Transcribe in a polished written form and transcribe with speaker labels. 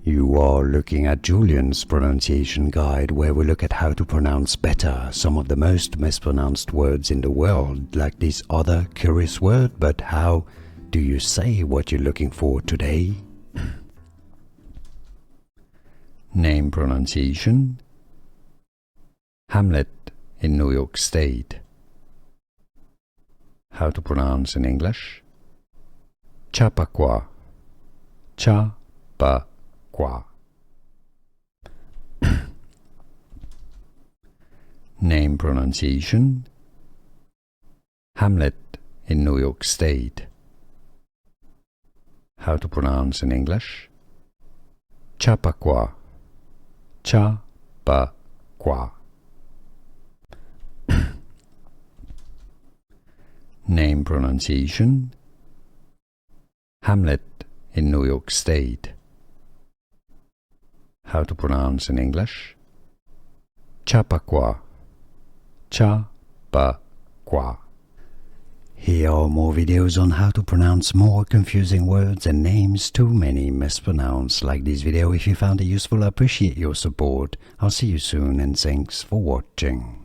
Speaker 1: You are looking at Julian's pronunciation guide, where we look at how to pronounce better some of the most mispronounced words in the world, like this other curious word. But how do you say what you're looking for today? Name pronunciation: Hamlet in New York State. How to pronounce in English: Chappaqua, Chappaqua. Name pronunciation: Hamlet in New York State. How to pronounce in English: Chappaqua, Chappaqua. Name pronunciation: Hamlet in New York State. How to pronounce in English: Chappaqua, Chappaqua. Here are more videos on how to pronounce more confusing words and names too many mispronounced. Like this video if you found it useful. I appreciate your support. I'll see you soon and thanks for watching.